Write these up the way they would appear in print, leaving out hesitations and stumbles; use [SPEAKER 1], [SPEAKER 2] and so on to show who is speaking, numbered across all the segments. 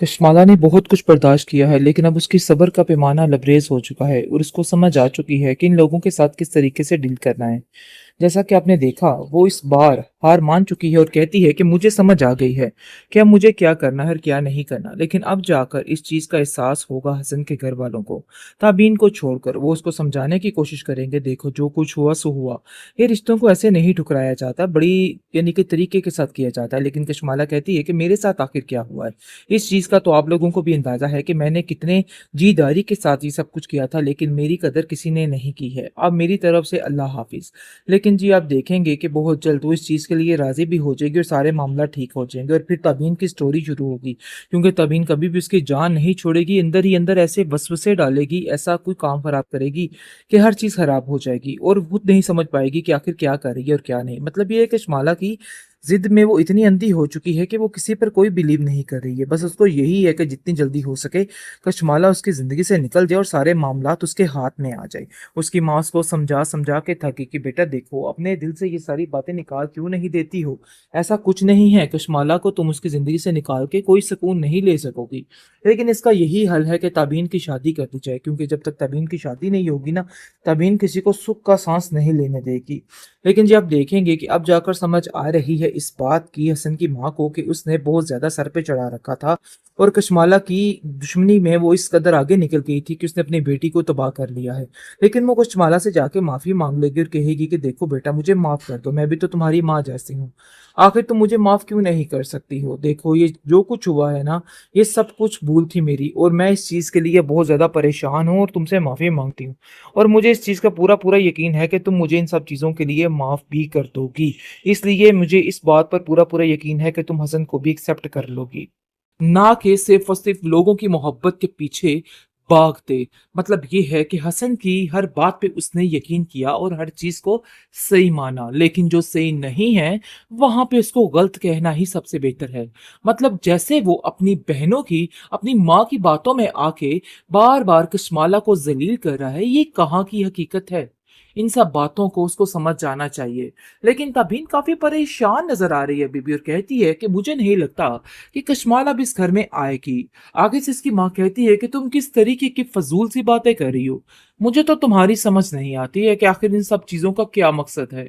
[SPEAKER 1] कशमाला ने बहुत कुछ बर्दाश्त किया है, लेकिन अब उसकी सब्र का पैमाना लबरेज हो चुका है और उसको समझ आ चुकी है कि इन लोगों के साथ किस तरीके से डील करना है। जैसा कि आपने देखा, वो इस बार हार मान चुकी है और कहती है कि मुझे समझ आ गई है कि अब मुझे क्या करना है और क्या नहीं करना। लेकिन अब जाकर इस चीज़ का एहसास होगा हसन के घर वालों को। ताबीन को छोड़कर वो उसको समझाने की कोशिश करेंगे, देखो जो कुछ हुआ सो हुआ। ये रिश्तों को ऐसे नहीं ठुकराया जाता, बड़ी यानी कि तरीके के साथ किया जाता है। लेकिन कशमाला कहती है कि मेरे साथ आखिर क्या हुआ है। इस चीज़ का तो आप लोगों को भी अंदाज़ा है कि मैंने कितने जीदारी के साथ ये सब कुछ किया था, लेकिन मेरी कदर किसी ने नहीं की है। अब मेरी तरफ से अल्लाह हाफिज़। लेकिन जी आप देखेंगे कि बहुत जल्द वो इस चीज़ के लिए राज़ी भी हो जाएगी और सारे मामला ठीक हो जाएंगे और फिर तबीन की स्टोरी शुरू होगी। क्योंकि तबीन कभी भी उसकी जान नहीं छोड़ेगी, अंदर ही अंदर ऐसे वसवसे डालेगी, ऐसा कोई काम खराब करेगी कि हर चीज़ खराब हो जाएगी और खुद नहीं समझ पाएगी कि आखिर क्या कर रही है और क्या नहीं। मतलब ये है कि शमाला की ज़िद में वो इतनी अंधी हो चुकी है कि वो किसी पर कोई बिलीव नहीं कर रही है। बस उसको यही है कि जितनी जल्दी हो सके कशमाला उसकी ज़िंदगी से निकल जाए और सारे मामलात उसके हाथ में आ जाए। उसकी माँ उसको समझा-समझा के थकी कि बेटा देखो, अपने दिल से ये सारी बातें निकाल क्यों नहीं देती हो? ऐसा कुछ नहीं है, कशमाला को तुम उसकी ज़िंदगी से निकाल के कोई सुकून नहीं ले सकोगी। लेकिन इसका यही हल है कि ताबीन की शादी कर दी जाए, क्योंकि जब तक ताबीन की शादी नहीं होगी ना, ताबीन किसी को सुख का साँस नहीं लेने देगी। लेकिन जी आप देखेंगे कि अब जाकर समझ आ रही है इस बात की हसन की माँ को कि उसने बहुत ज़्यादा सर पे चढ़ा रखा था और कशमाला की दुश्मनी में वो इस कदर आगे निकल गई थी कि उसने अपनी बेटी को तबाह कर लिया है। लेकिन वो कशमाला से जाके माफ़ी माँग लेगी और कहेगी कि देखो बेटा, मुझे माफ़ कर दो, मैं भी तो तुम्हारी माँ जैसी हूँ। आखिर तुम मुझे माफ़ क्यों नहीं कर सकती हो? देखो ये जो कुछ हुआ है ना, ये सब कुछ भूल थी मेरी और मैं इस चीज़ के लिए बहुत ज़्यादा परेशान हूँ और तुमसे माफ़ी माँगती हूँ। और मुझे इस चीज़ का पूरा-पूरा यकीन है कि तुम मुझे इन सब चीज़ों के लिए माफ़ भी कर दोगी। इसलिए मुझे इस बात पर पूरा-पूरा यकीन है कि तुम हसन को भी एक्सेप्ट कर लोगी। ना कि सिर्फ़ और सिर्फ़ लोगों की मोहब्बत के पीछे भागते। मतलब ये है कि हसन की हर बात पे उसने यकीन किया और हर चीज़ को सही माना। लेकिन जो सही नहीं है, वहाँ पे उसको गलत कहना ही सबसे बेहतर है। मतलब जैसे वो अपनी बहनों की, अपनी माँ की बातों में आके बार-बार कशमाला को ज़लील कर रहा है, ये कहाँ की हकीकत है? इन सब बातों को उसको समझ जाना चाहिए। लेकिन तबीन काफ़ी परेशान नज़र आ रही है अभी भी और कहती है कि मुझे नहीं लगता कि कशमाला भी इस घर में आएगी। आगे से इसकी माँ कहती है कि तुम किस तरीके की फजूल सी बातें कर रही हो। मुझे तो तुम्हारी समझ नहीं आती है कि आखिर इन सब चीज़ों का क्या मकसद है।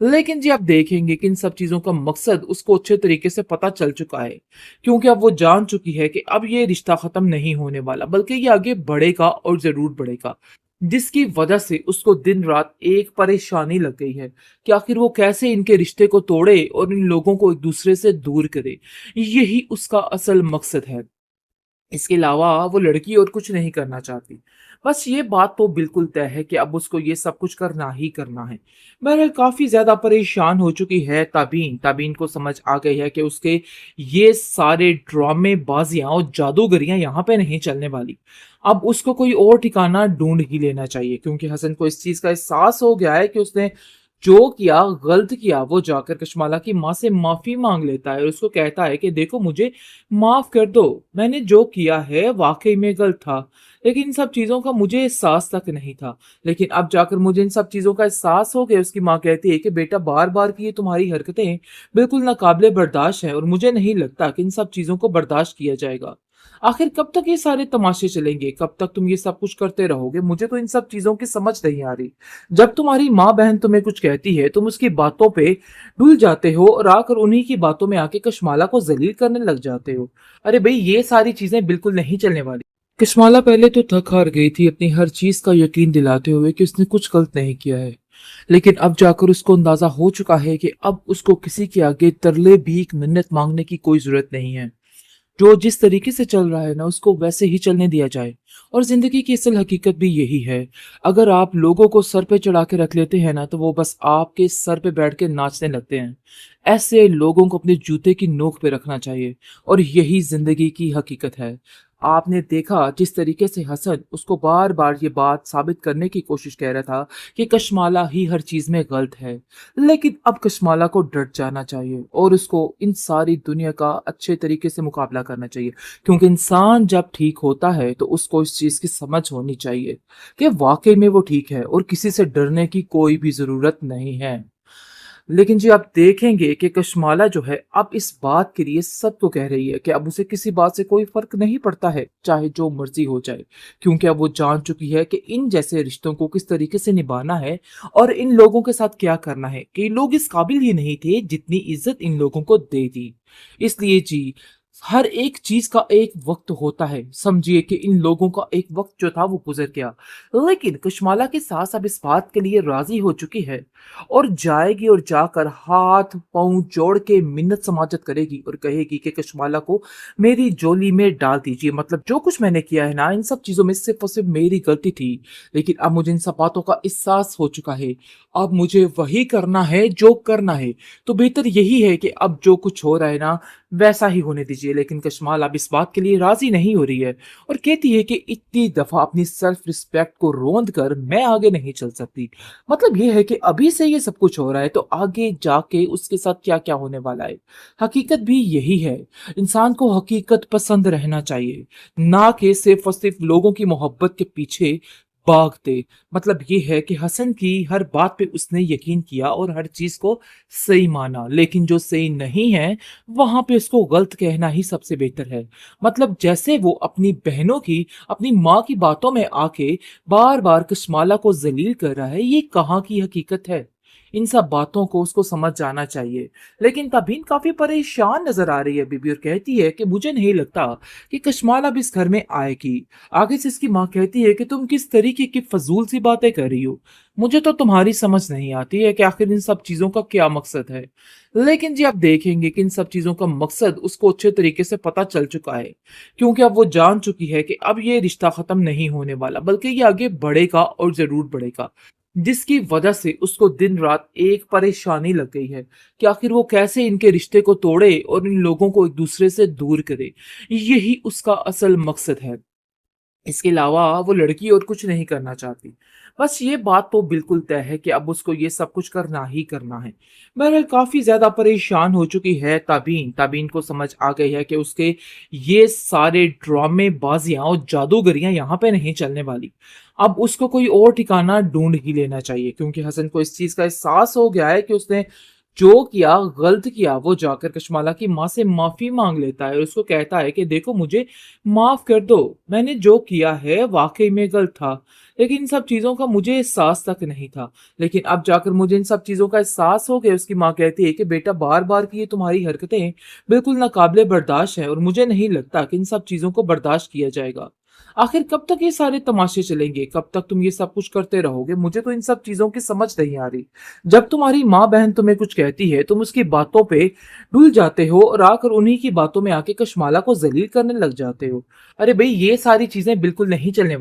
[SPEAKER 1] लेकिन जी आप देखेंगे कि इन सब चीज़ों का मकसद उसको अच्छे तरीके से पता चल चुका है। क्योंकि अब वो जान चुकी है कि अब ये रिश्ता ख़त्म नहीं होने वाला, बल्कि ये आगे बढ़ेगा और ज़रूर बढ़ेगा। जिसकी वजह से उसको दिन रात एक परेशानी लग गई है कि आखिर वो कैसे इनके रिश्ते को तोड़े और इन लोगों को एक दूसरे से दूर करे। यही उसका असल मकसद है। इसके अलावा वो लड़की और कुछ नहीं करना चाहती। बस ये बात तो बिल्कुल तय है कि अब उसको ये सब कुछ करना ही करना है। बहरहाल काफ़ी ज़्यादा परेशान हो चुकी है ताबीन। ताबीन को समझ आ गई है कि उसके ये सारे ड्रामेबाज़ियाँ और जादूगरियाँ यहाँ पे नहीं चलने वाली। अब उसको कोई और ठिकाना ढूँढ ही लेना चाहिए, क्योंकि हसन को इस चीज़ का एहसास हो गया है कि उसने जो किया, गलत किया। वो जाकर कशमाला की माँ से माफ़ी माँग लेता है और उसको कहता है कि देखो मुझे माफ़ कर दो, मैंने जो किया है वाक़ई में गलत था, लेकिन इन सब चीज़ों का मुझे एहसास तक नहीं था। लेकिन अब जाकर मुझे इन सब चीज़ों का एहसास हो गया। उसकी माँ कहती है कि बेटा बार-बार की ये तुम्हारी हरकतें बिल्कुल नाक़ाबिले बर्दाश्त हैं और मुझे नहीं लगता कि इन सब चीज़ों को बर्दाश्त किया जाएगा। आखिर कब तक ये सारे तमाशे चलेंगे? कब तक तुम ये सब कुछ करते रहोगे? मुझे तो इन सब चीज़ों की समझ नहीं आ रही। जब तुम्हारी माँ-बहन तुम्हें कुछ कहती है, तुम उसकी बातों पे डुल जाते हो और आकर उन्हीं की बातों में आके कशमाला को ज़लील करने लग जाते हो। अरे भई, ये सारी चीज़ें बिल्कुल नहीं चलने वाली। कशमाला पहले तो थक हार गई थी अपनी हर चीज़ का यकीन दिलाते हुए कि उसने कुछ गलत नहीं किया है। लेकिन अब जाकर उसको अंदाज़ा हो चुका है कि अब उसको किसी के आगे तरले, भीख, मिन्नत माँगने की कोई ज़रूरत नहीं है। जो जिस तरीके से चल रहा है ना, उसको वैसे ही चलने दिया जाए। और ज़िंदगी की असल हकीकत भी यही है। अगर आप लोगों को सर पे चढ़ा के रख लेते हैं ना, तो वो बस आपके सर पे बैठ के नाचने लगते हैं। ऐसे लोगों को अपने जूते की नोक पे रखना चाहिए और यही ज़िंदगी की हकीकत है। आपने देखा जिस तरीके से हसन उसको बार-बार ये बात साबित करने की कोशिश कर रहा था कि कशमाला ही हर चीज़ में गलत है। लेकिन अब कशमाला को डट जाना चाहिए और उसको इन सारी दुनिया का अच्छे तरीके से मुकाबला करना चाहिए, क्योंकि इंसान जब ठीक होता है तो उसको इस चीज़ की समझ होनी चाहिए कि वाकई में वो ठीक है और किसी से डरने की कोई भी ज़रूरत नहीं है। लेकिन जी आप देखेंगे कि कशमाला जो है अब इस बात के लिए सबको कह रही है कि अब उसे किसी बात से कोई फर्क नहीं पड़ता है, चाहे जो मर्जी हो जाए, क्योंकि अब वो जान चुकी है कि इन जैसे रिश्तों को किस तरीके से निभाना है और इन लोगों के साथ क्या करना है कि लोग इस काबिल ही नहीं थे जितनी इज्जत इन लोगों को दे दी। इसलिए जी हर एक चीज का एक वक्त होता है, समझिए कि इन लोगों का एक वक्त जो था वो गुजर गया, लेकिन कशमाला की सास अब इस बात के लिए राजी हो चुकी है और जाएगी और जाकर हाथ पांव जोड़ के मिन्नत समाजत करेगी और कहेगी कि कशमाला को मेरी जोली में डाल दीजिए। मतलब जो कुछ मैंने किया है ना, इन सब चीजों में सिर्फ और सिर्फ मेरी गलती थी, लेकिन अब मुझे इन सब बातों का एहसास हो चुका है। अब मुझे वही करना है जो करना है, तो बेहतर यही है कि अब जो कुछ हो रहा है ना वैसा ही होने दीजिए। लेकिन कशमाल अब इस बात के लिए राजी नहीं हो रही है और कहती है कि इतनी दफा अपनी सेल्फ रिस्पेक्ट को रोंद कर मैं आगे नहीं चल सकती। मतलब ये है कि अभी से ये सब कुछ हो रहा है तो आगे जाके उसके साथ क्या क्या होने वाला है। हकीकत भी यही है, इंसान को हकीकत पसंद रहना चाहिए, ना कि सिर्फ और सिर्फ लोगों की मोहब्बत के पीछे भागते। मतलब ये है कि हसन की हर बात पे उसने यकीन किया और हर चीज को सही माना, लेकिन जो सही नहीं है वहां पे उसको गलत कहना ही सबसे बेहतर है। मतलब जैसे वो अपनी बहनों की, अपनी माँ की बातों में आके बार बार कशमाला को जलील कर रहा है, ये कहाँ की हकीकत है। इन सब बातों को उसको समझ जाना चाहिए। लेकिन तबीन काफी परेशान नजर आ रही है बीबी और कहती है कि मुझे नहीं लगता कि कशमाला भी इस घर में आएगी। आगे से इसकी माँ कहती है कि तुम किस तरीके की फजूल सी बातें कर रही हो, मुझे तो तुम्हारी समझ नहीं आती है कि आखिर इन सब चीजों का क्या मकसद है। लेकिन जी आप देखेंगे कि इन सब चीजों का मकसद उसको अच्छे तरीके से पता चल चुका है, क्योंकि अब वो जान चुकी है कि अब ये रिश्ता खत्म नहीं होने वाला, बल्कि ये आगे बढ़ेगा और जरूर बढ़ेगा, जिसकी वजह से उसको दिन रात एक परेशानी लग गई है कि आखिर वो कैसे इनके रिश्ते को तोड़े और इन लोगों को एक दूसरे से दूर करे। यही उसका असल मकसद है, इसके अलावा वो लड़की और कुछ नहीं करना चाहती। बस ये बात तो बिल्कुल तय है कि अब उसको ये सब कुछ करना ही करना है। बहरहाल काफी ज्यादा परेशान हो चुकी है ताबीन। ताबीन को समझ आ गई है कि उसके ये सारे ड्रामे बाजियां और जादूगरियां यहाँ पे नहीं चलने वाली। अब उसको कोई और ठिकाना ढूंढ ही लेना चाहिए, क्योंकि हसन को इस चीज का एहसास हो गया है कि उसने जो किया गलत किया। वो जाकर कशमाला की माँ से माफी मांग लेता है और उसको कहता है कि देखो मुझे माफ कर दो, मैंने जो किया है वाकई में गलत था, लेकिन इन सब चीजों का मुझे एहसास तक नहीं था। लेकिन अब जाकर मुझे इन सब चीजों का एहसास हो गया। उसकी माँ कहती है कि बेटा बार बार की ये तुम्हारी हरकतें बिल्कुल नाकाबिले बर्दाश्त है और मुझे नहीं लगता कि इन सब चीजों को बर्दाश्त किया जाएगा। आखिर कब तक ये सारे तमाशे चलेंगे, कब तक तुम ये सब कुछ करते रहोगे, मुझे तो इन सब चीजों की समझ नहीं आ रही। जब तुम्हारी माँ बहन तुम्हें कुछ कहती है तुम उसकी बातों पे डुल जाते हो और आकर उन्हीं की बातों में आके कशमाला को जलील करने लग जाते हो। अरे भाई ये सारी चीजें बिल्कुल नहीं चलने